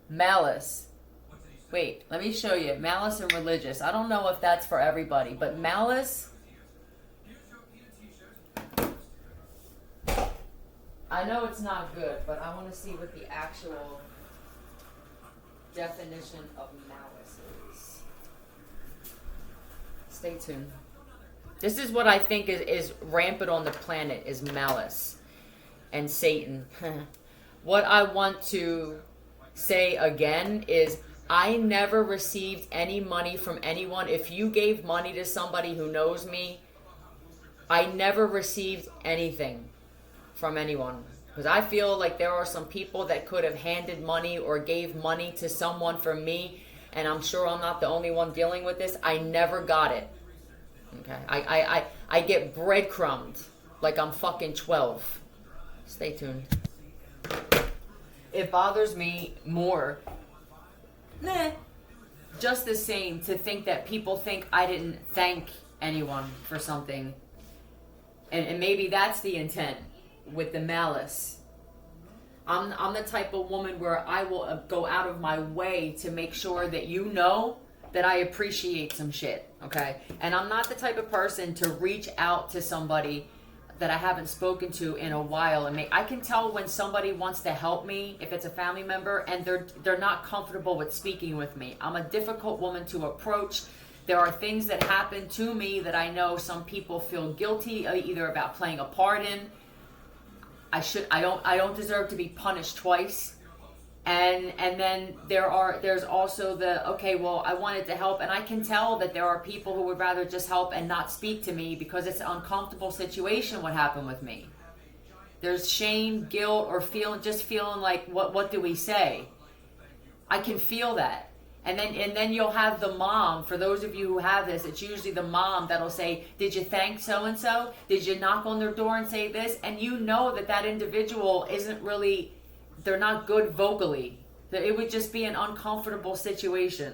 Malice. Wait, let me show you. Malice and religious. I don't know if that's for everybody, but malice, I know it's not good, but I want to see what the actual definition of malice is. Stay tuned. This is what I think is rampant on the planet, is malice and Satan. What I want to say again is I never received any money from anyone. If you gave money to somebody who knows me, I never received anything from anyone. Because I feel like there are some people that could have handed money or gave money to someone from me, and I'm sure I'm not the only one dealing with this. I never got it. Okay, I get breadcrumbed like I'm fucking 12. Stay tuned. It bothers me more, just the same, to think that people think I didn't thank anyone for something. And maybe that's the intent with the malice. I'm the type of woman where I will go out of my way to make sure that you know that I appreciate some shit, okay? And I'm not the type of person to reach out to somebody that I haven't spoken to in a while. And I can tell when somebody wants to help me, if it's a family member, and they're not comfortable with speaking with me. I'm a difficult woman to approach. There are things that happen to me that I know some people feel guilty either about playing a part in. I don't deserve to be punished twice. And then there's also the, okay, well, I wanted to help, and I can tell that there are people who would rather just help and not speak to me because it's an uncomfortable situation what happened with me. There's shame, guilt, or feeling like, what do we say? I can feel that. And then you'll have the mom. For those of you who have this, it's usually the mom that'll say, did you thank so-and-so? Did you knock on their door and say this? And you know that individual isn't really, they're not good vocally. It would just be an uncomfortable situation.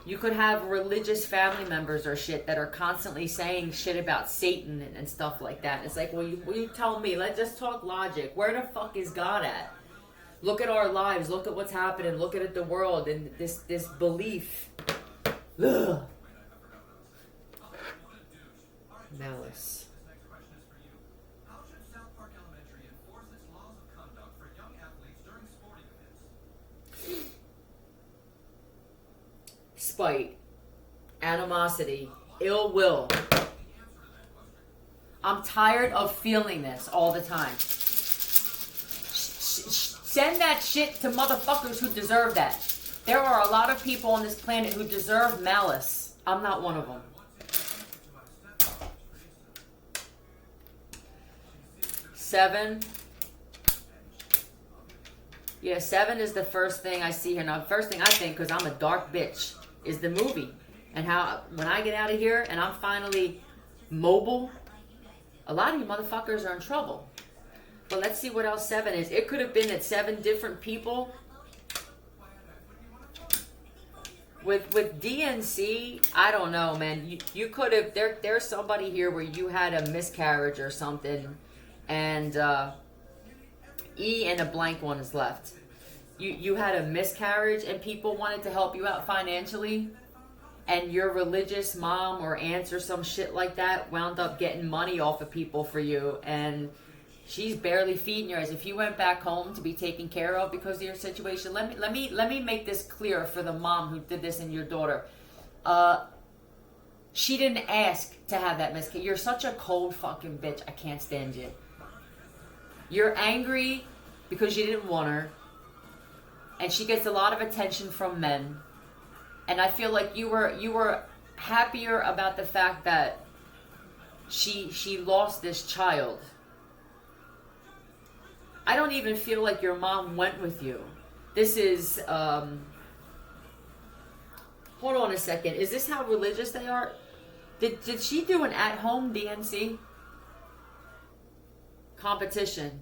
You could have religious family members or shit that are constantly saying shit about Satan and stuff like that. It's like, well, you tell me. Let's just talk logic. Where the fuck is God at? Look at our lives. Look at what's happening. Look at the world and this belief. Ugh. Malice. Spite, animosity, ill will. I'm tired of feeling this all the time. Send that shit to motherfuckers who deserve that. There are a lot of people on this planet who deserve malice. I'm not one of them. Seven. Yeah, 7 is the first thing I see here. Now, the first thing I think, because I'm a dark bitch, is the movie. And how, when I get out of here and I'm finally mobile, a lot of you motherfuckers are in trouble. But let's see what else 7 is. It could have been that 7 different people. With DNC, I don't know, man. You could have, there's somebody here where you had a miscarriage or something. And E and a blank one is left. You had a miscarriage and people wanted to help you out financially, and your religious mom or aunts or some shit like that wound up getting money off of people for you, and she's barely feeding you. As if you went back home to be taken care of because of your situation. Let me make this clear for the mom who did this and your daughter. She didn't ask to have that miscarriage. You're such a cold fucking bitch. I can't stand you. You're angry because you didn't want her. And she gets a lot of attention from men. And I feel like you were happier about the fact that she lost this child. I don't even feel like your mom went with you. This is hold on a second. Is this how religious they are? Did she do an at-home DNC competition?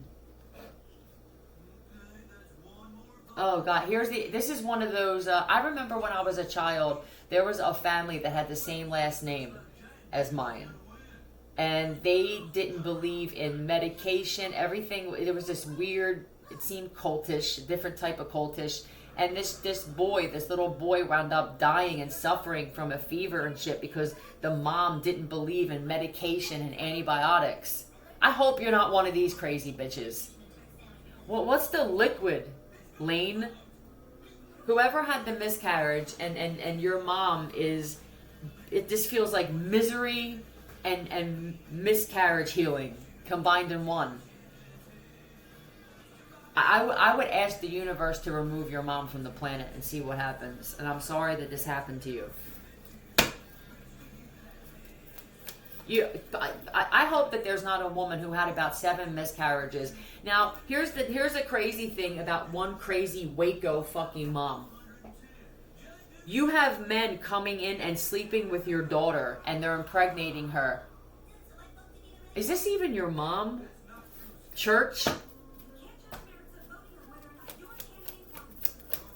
Oh God, this is one of those, I remember when I was a child, there was a family that had the same last name as mine. And they didn't believe in medication, everything. There was this weird it seemed cultish, a different type of cultish. And this little boy wound up dying and suffering from a fever and shit because the mom didn't believe in medication and antibiotics. I hope you're not one of these crazy bitches. Well, what's the liquid, Lane? Whoever had the miscarriage and your mom is, it just feels like misery and miscarriage healing combined in one. I would ask the universe to remove your mom from the planet and see what happens. And I'm sorry that this happened to you. I hope that there's not a woman who had about 7 miscarriages. Now, here's a crazy thing about one crazy Waco fucking mom. You have men coming in and sleeping with your daughter and they're impregnating her. Is this even your mom? Church?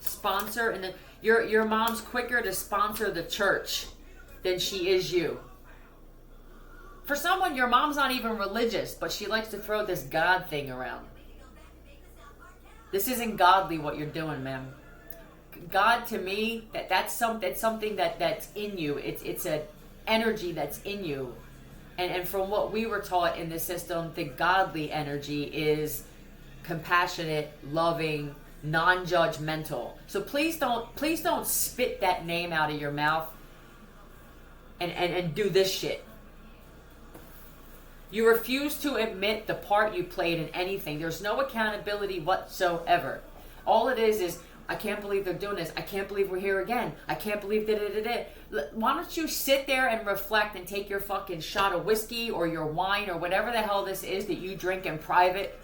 Sponsor, and then your mom's quicker to sponsor the church than she is you. For someone, your mom's not even religious, but she likes to throw this God thing around. This isn't godly what you're doing, ma'am. God, to me, that's something that's in you. It's an energy that's in you, and from what we were taught in the system, the godly energy is compassionate, loving, non-judgmental. So please don't spit that name out of your mouth and do this shit. You refuse to admit the part you played in anything. There's no accountability whatsoever. All it is I can't believe they're doing this. I can't believe we're here again. I can't believe da-da-da-da. Why don't you sit there and reflect and take your fucking shot of whiskey or your wine or whatever the hell this is that you drink in private.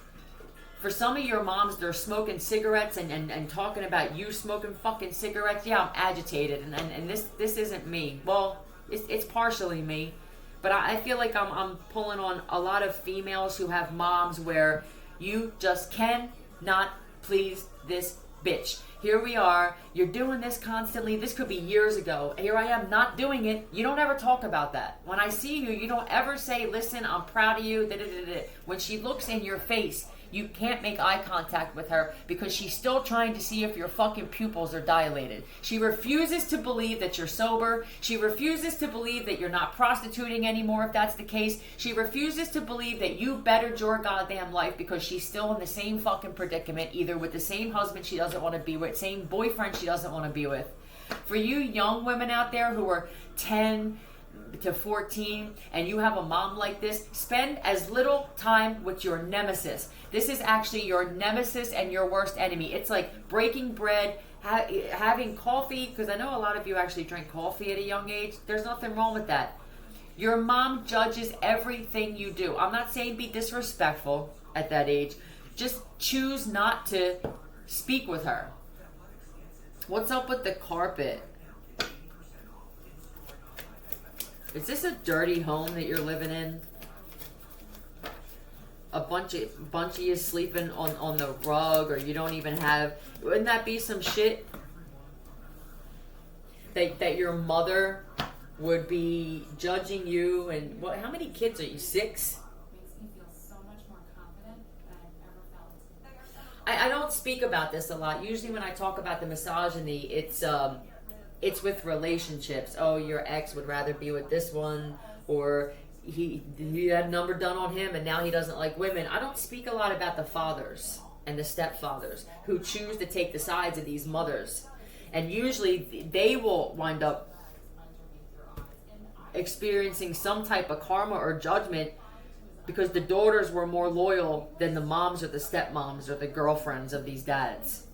For some of your moms, they're smoking cigarettes and talking about you smoking fucking cigarettes. Yeah, I'm agitated, and this isn't me. Well, it's partially me, but I feel like I'm pulling on a lot of females who have moms where you just cannot please this bitch. Here we are. You're doing this constantly. This could be years ago. Here I am not doing it. You don't ever talk about that. When I see you, you don't ever say, listen, I'm proud of you. Da-da-da-da. When she looks in your face, you can't make eye contact with her because she's still trying to see if your fucking pupils are dilated. She refuses to believe that you're sober. She refuses to believe that you're not prostituting anymore if that's the case. She refuses to believe that you bettered your goddamn life because she's still in the same fucking predicament, either with the same husband she doesn't want to be with, same boyfriend she doesn't want to be with. For you young women out there who are 10 to 14 and you have a mom like this, spend as little time with your nemesis. This is actually your nemesis and your worst enemy. It's like breaking bread, having coffee, because I know a lot of you actually drink coffee at a young age. There's nothing wrong with that. Your mom judges everything you do. I'm not saying be disrespectful at that age. Just choose not to speak with her. What's up with the carpet? Is this a dirty home that you're living in? A bunch of you sleeping on the rug, or you don't even have... Wouldn't that be some shit? That your mother would be judging you, and what? How many kids are you? 6? Makes me feel so much more confident than I've ever felt. I don't speak about this a lot. Usually when I talk about the misogyny, it's with relationships. Oh, your ex would rather be with this one, or he had a number done on him and now he doesn't like women. I don't speak a lot about the fathers and the stepfathers who choose to take the sides of these mothers. And usually they will wind up experiencing some type of karma or judgment because the daughters were more loyal than the moms or the stepmoms or the girlfriends of these dads.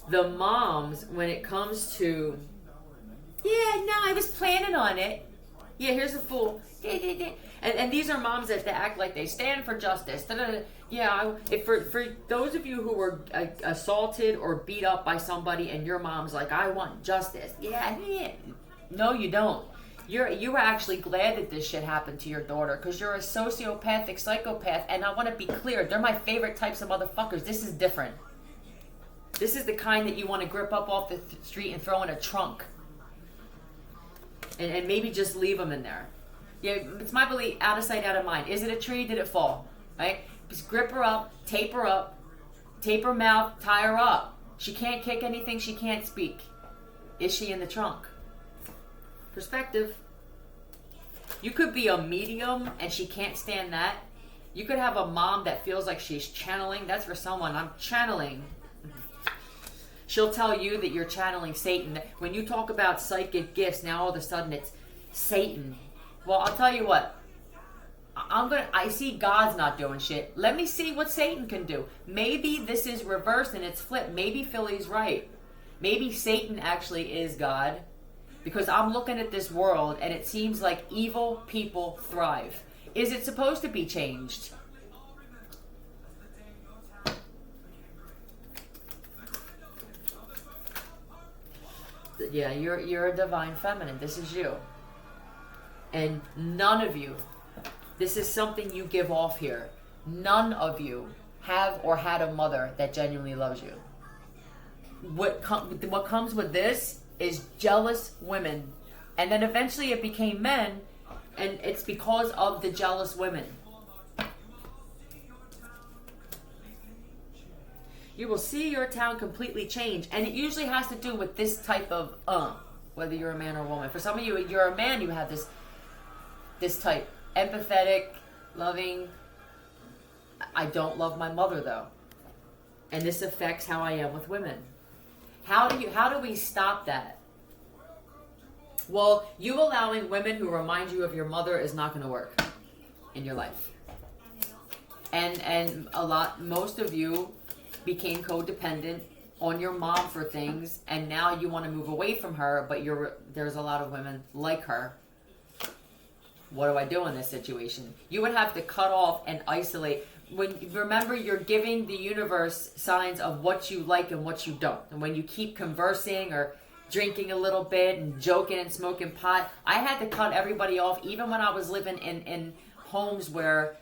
The moms, when it comes to, yeah, no, I was planning on it. Yeah, here's a fool. And these are moms that act like they stand for justice. Yeah, for those of you who were assaulted or beat up by somebody and your mom's like, I want justice. Yeah. No, you don't. You were actually glad that this shit happened to your daughter because you're a sociopathic psychopath. And I want to be clear, they're my favorite types of motherfuckers. This is different. This is the kind that you want to grip up off the street and throw in a trunk. and maybe just leave them in there. Yeah, it's my belief, out of sight, out of mind. Is it a tree? Did it fall? Right? Just grip her up, tape her mouth, tie her up. She can't kick anything, she can't speak. Is she in the trunk? Perspective. You could be a medium and she can't stand that. You could have a mom that feels like she's channeling. That's for someone. I'm channeling. She'll tell you that you're channeling Satan. When you talk about psychic gifts, now all of a sudden it's Satan. Well, I'll tell you what. I see God's not doing shit. Let me see what Satan can do. Maybe this is reversed and it's flipped. Maybe Philly's right. Maybe Satan actually is God. Because I'm looking at this world and it seems like evil people thrive. Is it supposed to be changed? Yeah, you're a divine feminine. This is you. And none of you, this is something you give off here. None of you have or had a mother that genuinely loves you. What comes with this is jealous women. And then eventually it became men, and it's because of the jealous women. You will see your town completely change. And it usually has to do with this type of whether you're a man or a woman. For some of you, you're a man, you have this type. Empathetic, loving. I don't love my mother though. And this affects how I am with women. How do we stop that? Well, you allowing women who remind you of your mother is not going to work in your life. And most of you became codependent on your mom for things, and now you want to move away from her, but there's a lot of women like her. What do I do in this situation? You would have to cut off and isolate. Remember, you're giving the universe signs of what you like and what you don't. And when you keep conversing or drinking a little bit and joking and smoking pot, I had to cut everybody off, even when I was living in homes where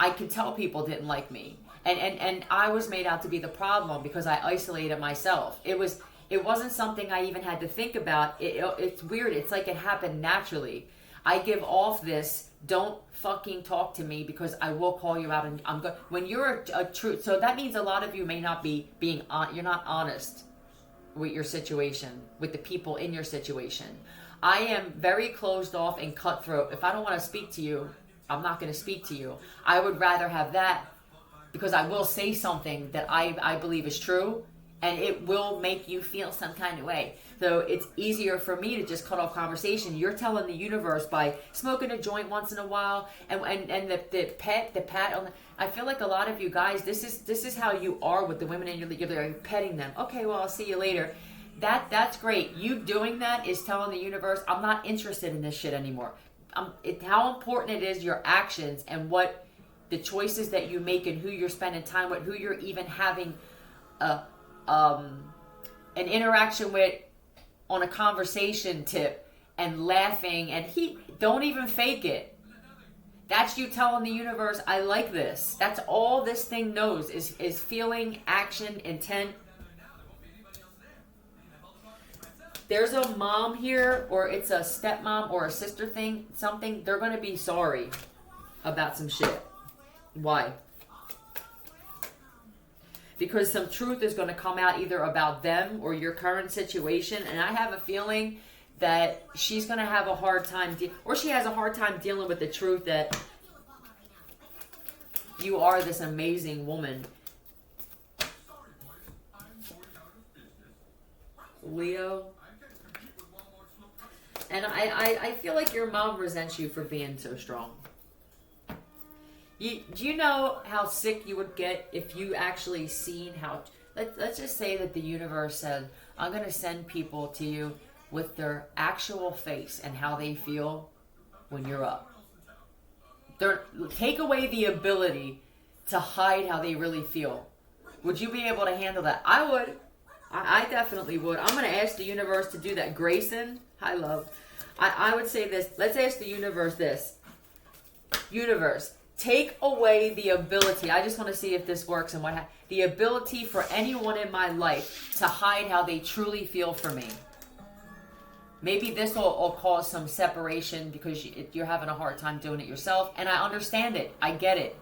I could tell people didn't like me. And I was made out to be the problem because I isolated myself. It wasn't something I even had to think about. It's weird. It's like it happened naturally. I give off this, don't fucking talk to me because I will call you out and I'm good. When you're a true, so that means a lot of you may not be you're not honest with your situation, with the people in your situation. I am very closed off and cutthroat. If I don't want to speak to you, I'm not going to speak to you. I would rather have that because I will say something that I believe is true and it will make you feel some kind of way. So it's easier for me to just cut off conversation. You're telling the universe by smoking a joint once in a while and the pat on the, I feel like a lot of you guys, this is how you are with the women in your league. You're petting them. Okay, well, I'll see you later. That's great. You doing that is telling the universe, I'm not interested in this shit anymore. How important it is, your actions and what the choices that you make and who you're spending time with, who you're even having an interaction with on a conversation tip and laughing, and don't even fake it. That's you telling the universe, I like this. That's all this thing knows is feeling, action, intent. There's a mom here, or it's a stepmom or a sister thing, something, they're going to be sorry about some shit. Why? Because some truth is going to come out either about them or your current situation. And I have a feeling that she's going to have a hard time, or she has a hard time dealing with the truth that you are this amazing woman. Leo. And I feel like your mom resents you for being so strong. Do you know how sick you would get if you actually seen how... Let's just say that the universe said, I'm going to send people to you with their actual face and how they feel when you're up. Take away the ability to hide how they really feel. Would you be able to handle that? I would. I definitely would. I'm going to ask the universe to do that. Grayson, hi love. I would say this. Let's ask the universe this. Universe, take away the ability. I just want to see if this works and the ability for anyone in my life to hide how they truly feel for me. Maybe this will cause some separation because you're having a hard time doing it yourself. And I understand it. I get it.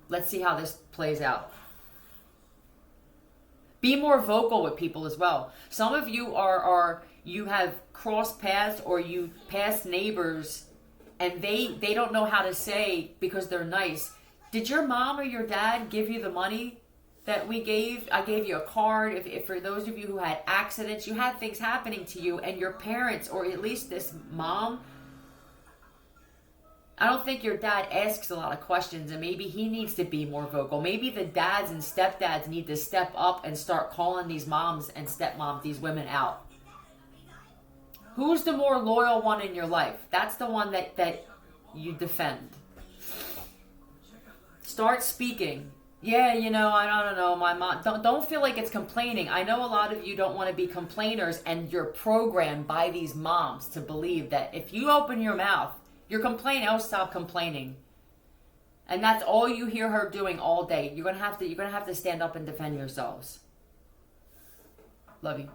Let's see how this plays out. Be more vocal with people as well. Some of you you have crossed paths, or you passed neighbors, and they don't know how to say, because they're nice, did your mom or your dad give you the money that we gave? I gave you a card. If for those of you who had accidents, you had things happening to you, and your parents, or at least this mom, I don't think your dad asks a lot of questions, and maybe he needs to be more vocal. Maybe the dads and stepdads need to step up and start calling these moms and stepmoms, these women, out. Who's the more loyal one in your life? That's the one that you defend. Start speaking. Yeah, I don't know, my mom. Don't feel like it's complaining. I know a lot of you don't want to be complainers, and you're programmed by these moms to believe that if you open your mouth, you're complaining. I'll stop complaining. And that's all you hear her doing all day. You're gonna have to stand up and defend yourselves. Love you.